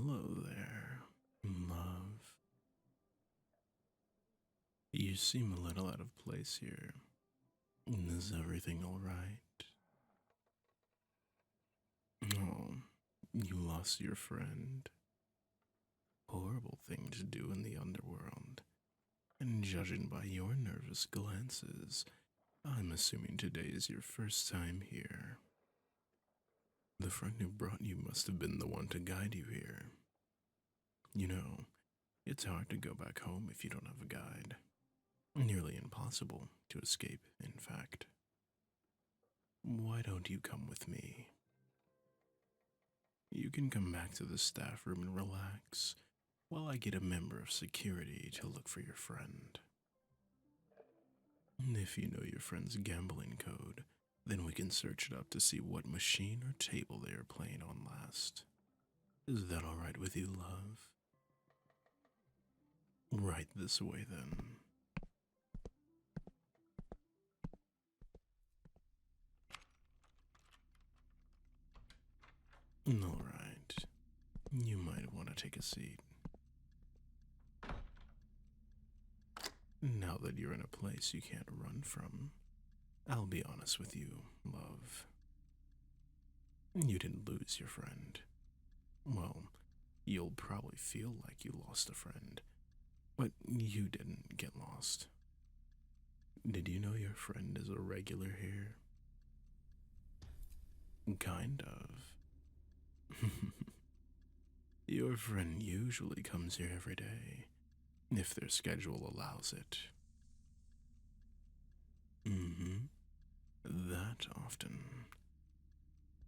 Hello there, love. You seem a little out of place here. Is everything alright? Oh, you lost your friend. Horrible thing to do in the underworld. And judging by your nervous glances, I'm assuming today is your first time here. The friend who brought you must have been the one to guide you here. You know, it's hard to go back home if you don't have a guide. Nearly impossible to escape, in fact. Why don't you come with me? You can come back to the staff room and relax while I get a member of security to look for your friend. If you know your friend's gambling code, then we can search it up to see what machine or table they are playing on last. Is that alright with you, love? Right this way, then. Alright. You might want to take a seat. Now that you're in a place you can't run from, I'll be honest with you, love. You didn't lose your friend. Well, you'll probably feel like you lost a friend, but you didn't get lost. Did you know your friend is a regular here? Kind of. Your friend usually comes here every day, if their schedule allows it. That often.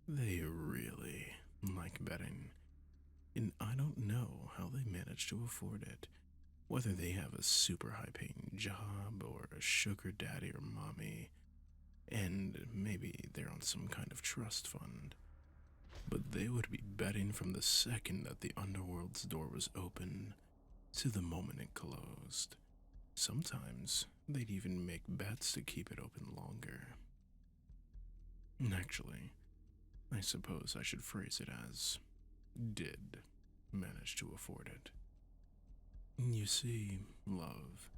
They really like betting, and I don't know how they manage to afford it. Whether they have a super high paying job or a sugar daddy or mommy, and maybe they're on some kind of trust fund. But they would be betting from the second that the underworld's door was open to the moment it closed. Sometimes they'd even make bets to keep it open longer. Actually, I suppose I should phrase it as did manage to afford it. You see, love,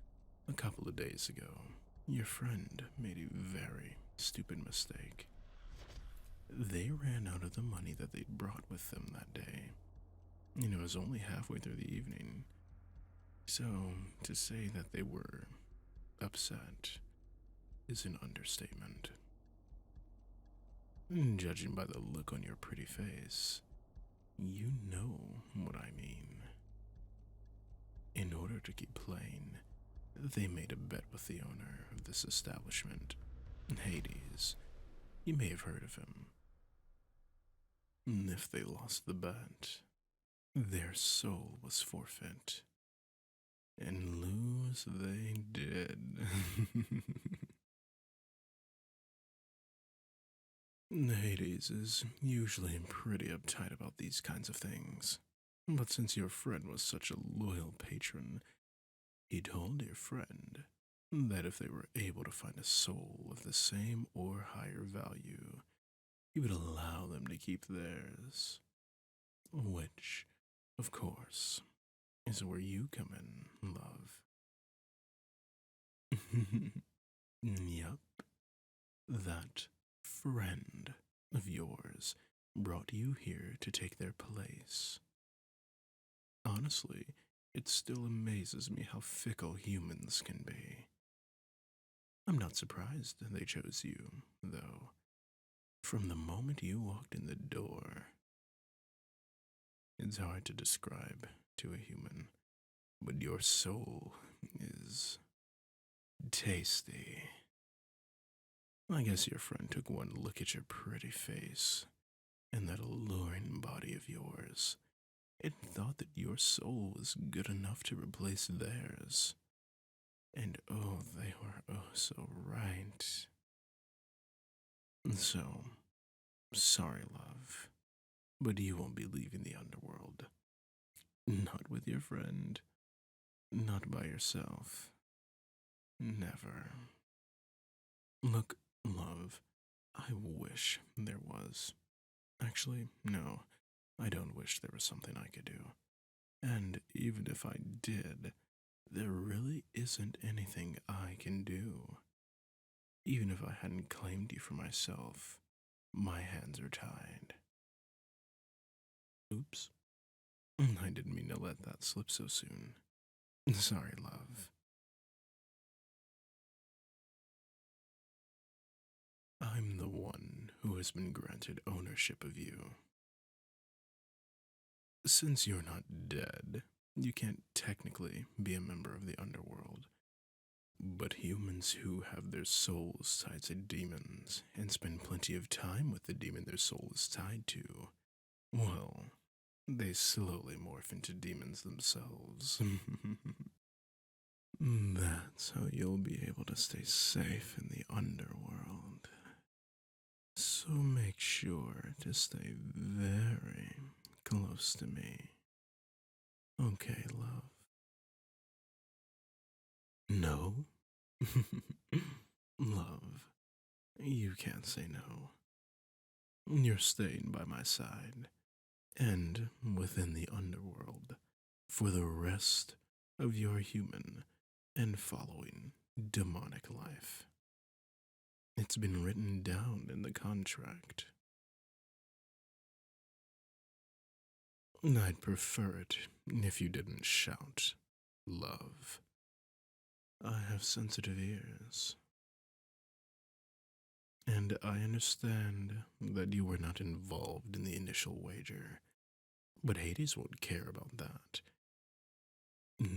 a couple of days ago, your friend made a very stupid mistake. They ran out of the money that they'd brought with them that day, and it was only halfway through the evening. So, to say that they were upset is an understatement. Judging by the look on your pretty face, you know what I mean. In order to keep playing, they made a bet with the owner of this establishment, Hades. You may have heard of him. If they lost the bet, their soul was forfeit. And lose they did. Hades is usually pretty uptight about these kinds of things. But since your friend was such a loyal patron, he told your friend that if they were able to find a soul of the same or higher value, he would allow them to keep theirs. Which, of course, is where you come in, love. Yup, that friend of yours brought you here to take their place. Honestly, it still amazes me how fickle humans can be. I'm not surprised they chose you, though. From the moment you walked in the door, it's hard to describe to a human, but your soul is tasty. I guess your friend took one look at your pretty face and that alluring body of yours and thought that your soul was good enough to replace theirs. And oh, they were oh so right. So, sorry, love, but you won't be leaving the underworld. Not with your friend. Not by yourself. Never. Look, love, I wish there was. Actually, no. I don't wish there was something I could do. And even if I did, there really isn't anything I can do. Even if I hadn't claimed you for myself, my hands are tied. Oops. I didn't mean to let that slip so soon. Sorry, love. I'm the one who has been granted ownership of you. Since you're not dead, you can't technically be a member of the underworld. But humans who have their souls tied to demons and spend plenty of time with the demon their soul is tied to, well, they slowly morph into demons themselves. That's how you'll be able to stay safe in the underworld. So make sure to stay very close to me. Okay, love. No? Love, you can't say no. You're staying by my side and within the underworld for the rest of your human and following demonic life. It's been written down in the contract. I'd prefer it if you didn't shout, love. I have sensitive ears. And I understand that you were not involved in the initial wager, but Hades won't care about that.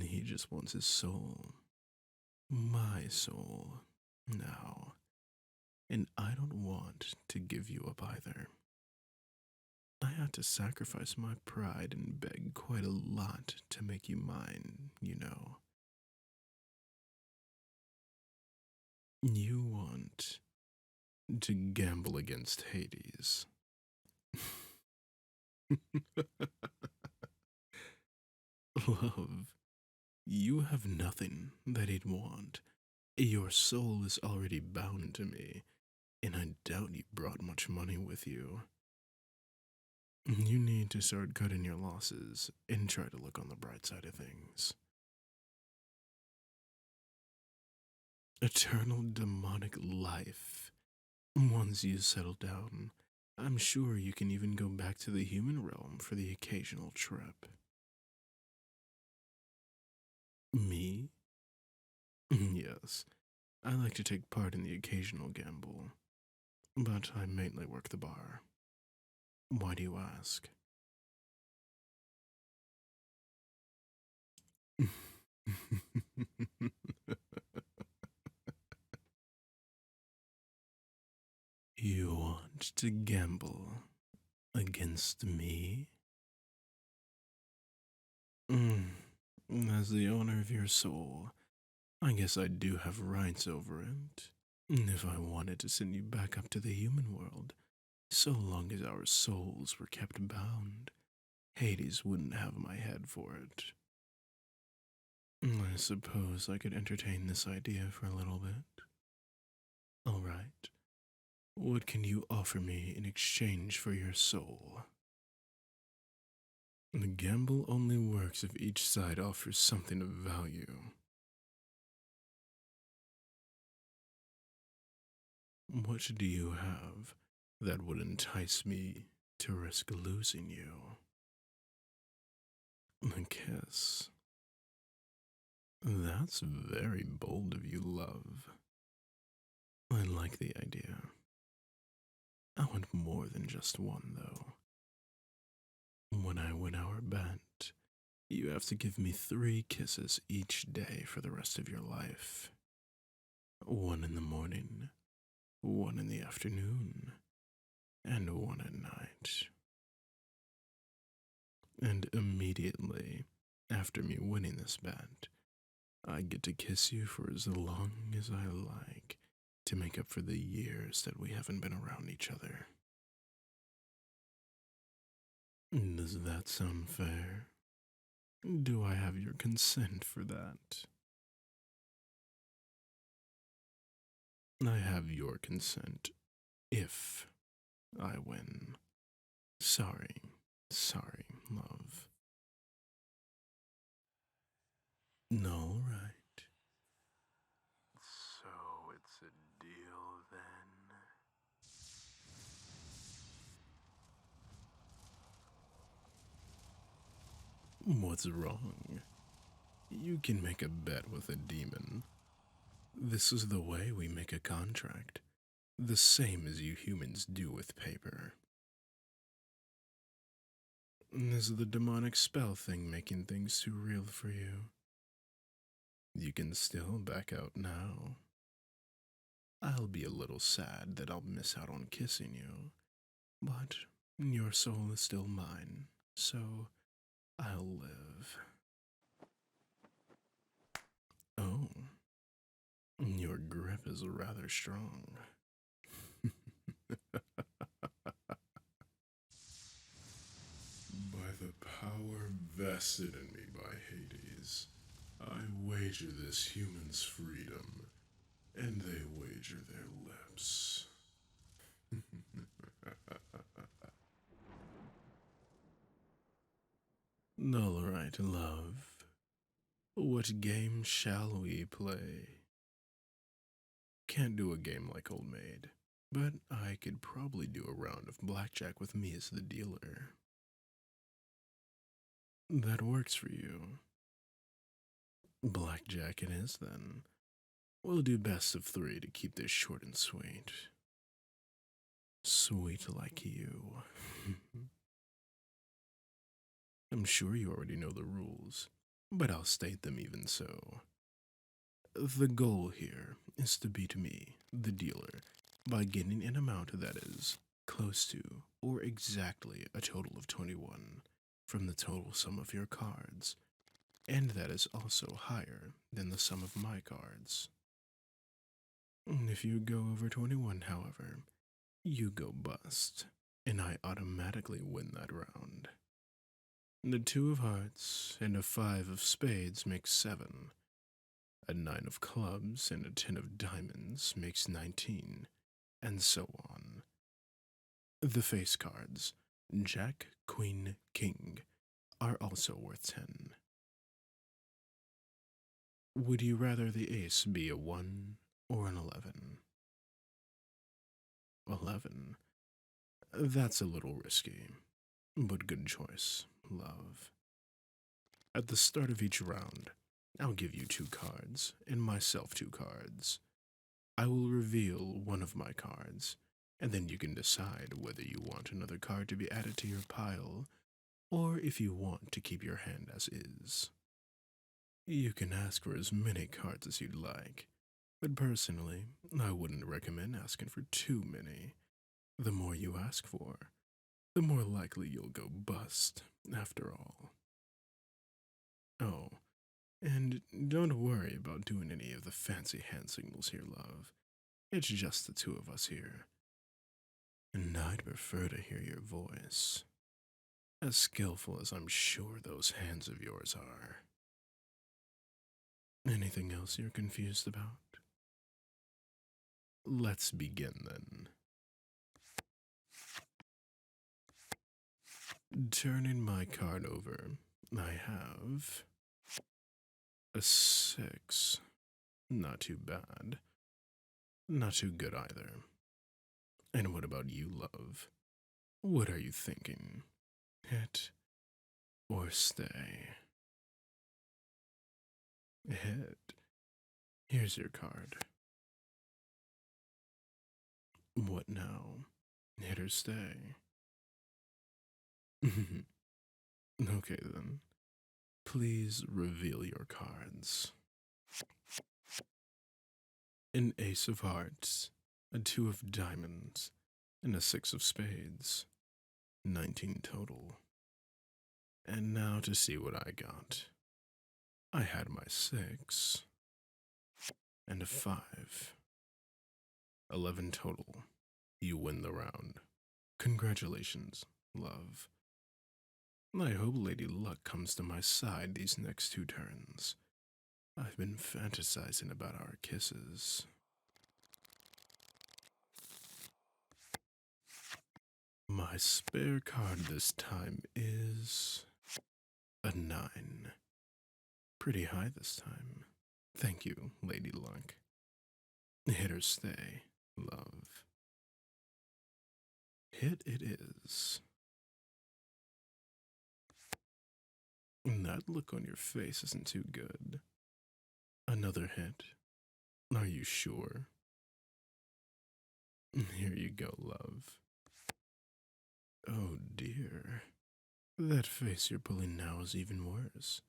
He just wants his soul. My soul. Now. And I don't want to give you up either. I had to sacrifice my pride and beg quite a lot to make you mine, you know. You want to gamble against Hades. Love, you have nothing that he'd want. Your soul is already bound to me, and I doubt you brought much money with you. You need to start cutting your losses and try to look on the bright side of things. Eternal demonic life. Once you settle down, I'm sure you can even go back to the human realm for the occasional trip. Me? Yes, I like to take part in the occasional gamble, but I mainly work the bar. Why do you ask? You want to gamble against me? As the owner of your soul, I guess I do have rights over it. If I wanted to send you back up to the human world, so long as our souls were kept bound, Hades wouldn't have my head for it. I suppose I could entertain this idea for a little bit. All right. What can you offer me in exchange for your soul? The gamble only works if each side offers something of value. What do you have that would entice me to risk losing you? A kiss. That's very bold of you, love. I like the idea. I want more than just one, though. When I win our bet, you have to give me 3 kisses each day for the rest of your life. 1 in the morning, 1 in the afternoon, and 1 at night. And immediately after me winning this bet, I get to kiss you for as long as I like to make up for the years that we haven't been around each other. Does that sound fair? Do I have your consent for that? I have your consent if I win. Sorry, Sorry, love. All right. So it's a deal then? What's wrong? You can make a bet with a demon. This is the way we make a contract. The same as you humans do with paper. Is the demonic spell thing making things too real for you? You can still back out now. I'll be a little sad that I'll miss out on kissing you, but your soul is still mine, so I'll live. Oh, your grip is rather strong. By the power vested in me by Hades, I wager this human's freedom, and they wager their lips. All right, love. What game shall we play? Can't do a game like Old Maid, but I could probably do a round of blackjack with me as the dealer. That works for you. Blackjack it is then. We'll do best of three to keep this short and sweet. Sweet like you. I'm sure you already know the rules, but I'll state them even so. The goal here is to beat me, the dealer, by getting an amount that is close to or exactly a total of 21 from the total sum of your cards, and that is also higher than the sum of my cards. If you go over 21, however, you go bust, and I automatically win that round. The two of hearts and a five of spades makes 7. A 9 of clubs and a 10 of diamonds makes 19, and so on. The face cards, Jack, Queen, King, are also worth 10. Would you rather the ace be a 1 or an 11? 11? That's a little risky, but good choice, love. At the start of each round, I'll give you 2 cards, and myself 2 cards. I will reveal one of my cards, and then you can decide whether you want another card to be added to your pile, or if you want to keep your hand as is. You can ask for as many cards as you'd like, but personally, I wouldn't recommend asking for too many. The more you ask for, the more likely you'll go bust, after all. Oh, and don't worry about doing any of the fancy hand signals here, love. It's just the two of us here. And I'd prefer to hear your voice. As skillful as I'm sure those hands of yours are. Anything else you're confused about? Let's begin then. Turning my card over, I have a 6. Not too bad. Not too good either. And what about you, love? What are you thinking? Hit or stay? Hit. Here's your card. What now? Hit or stay? Okay then. Please reveal your cards. An ace of hearts, a 2 of diamonds, and a 6 of spades. 19 total. And now to see what I got. I had my 6 and a 5. 11 total. You win the round. Congratulations, love. I hope Lady Luck comes to my side these next 2 turns. I've been fantasizing about our kisses. My spare card this time is a 9. Pretty high this time. Thank you, Lady Luck. Hit or stay, love. Hit it is. That look on your face isn't too good. Another hit. Are you sure? Here you go, love. Oh dear. That face you're pulling now is even worse.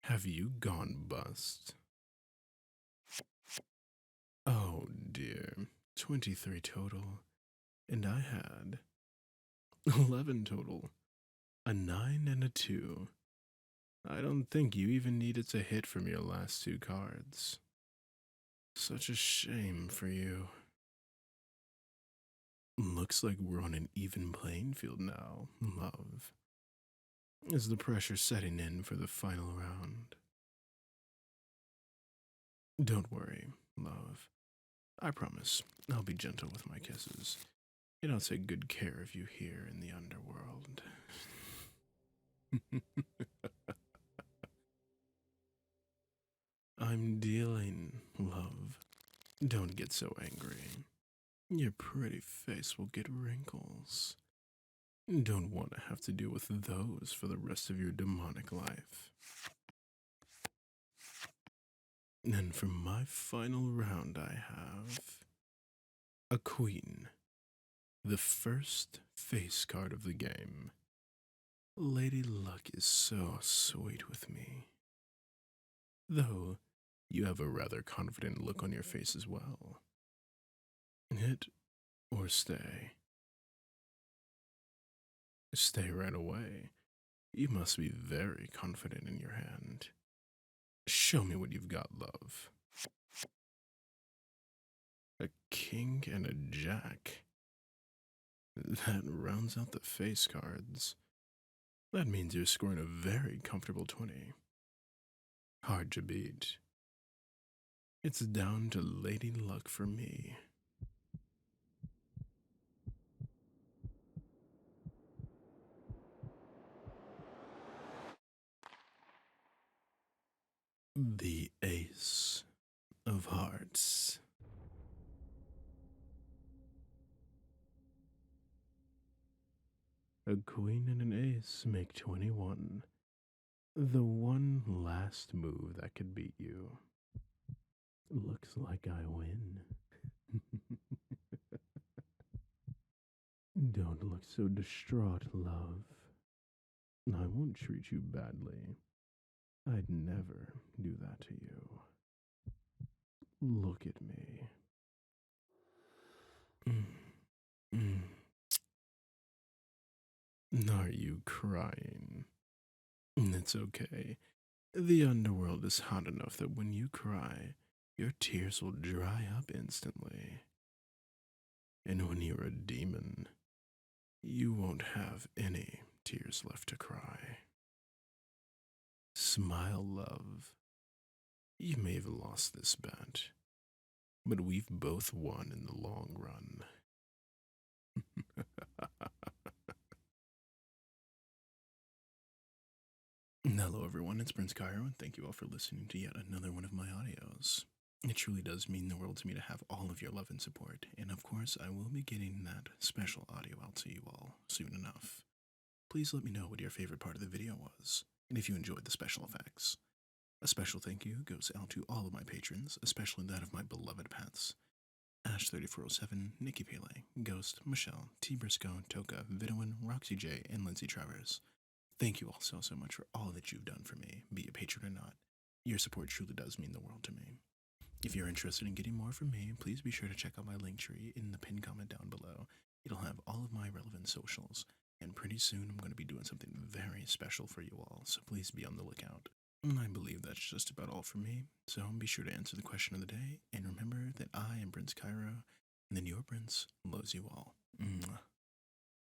Have you gone bust? Oh dear. 23 total. And I had 11 total. A 9 and a 2. I don't think you even needed to hit from your last 2 cards. Such a shame for you. Looks like we're on an even playing field now, love. Is the pressure setting in for the final round? Don't worry, love. I promise I'll be gentle with my kisses. And I'll take good care of you here in the underworld. I'm dealing, love. Don't get so angry. Your pretty face will get wrinkles. Don't want to have to deal with those for the rest of your demonic life. And for my final round, I have a queen, the first face card of the game. Lady Luck is so sweet with me. Though, you have a rather confident look on your face as well. Hit or stay? Stay right away. You must be very confident in your hand. Show me what you've got, love. A king and a jack. That rounds out the face cards. That means you're scoring a very comfortable 20. Hard to beat. It's down to Lady Luck for me. The Ace of Hearts. A queen and an ace make 21. The one last move that could beat you. Looks like I win. Don't look so distraught, love. I won't treat you badly. I'd never do that to you. Look at me. Are you crying? It's okay. The underworld is hot enough that when you cry, your tears will dry up instantly. And when you're a demon, you won't have any tears left to cry. Smile, love. You may have lost this bet, but we've both won in the long run. Hello everyone, it's Prince Kairo, and thank you all for listening to yet another one of my audios. It truly does mean the world to me to have all of your love and support, and of course I will be getting that special audio out to you all soon enough. Please let me know what your favorite part of the video was, and if you enjoyed the special effects. A special thank you goes out to all of my patrons, especially that of my beloved pets. Ash3407, Nikki Pele, Ghost, Michelle, T. Briscoe, Toka, Vidowin, Roxy J, and Lindsay Travers. Thank you all so much for all that you've done for me, be a patron or not. Your support truly does mean the world to me. If you're interested in getting more from me, please be sure to check out my link tree in the pinned comment down below. It'll have all of my relevant socials, and pretty soon I'm going to be doing something very special for you all, so please be on the lookout. I believe that's just about all from me, so be sure to answer the question of the day, and remember that I am Prince Kairo, and the New Prince loves you all. Mwah.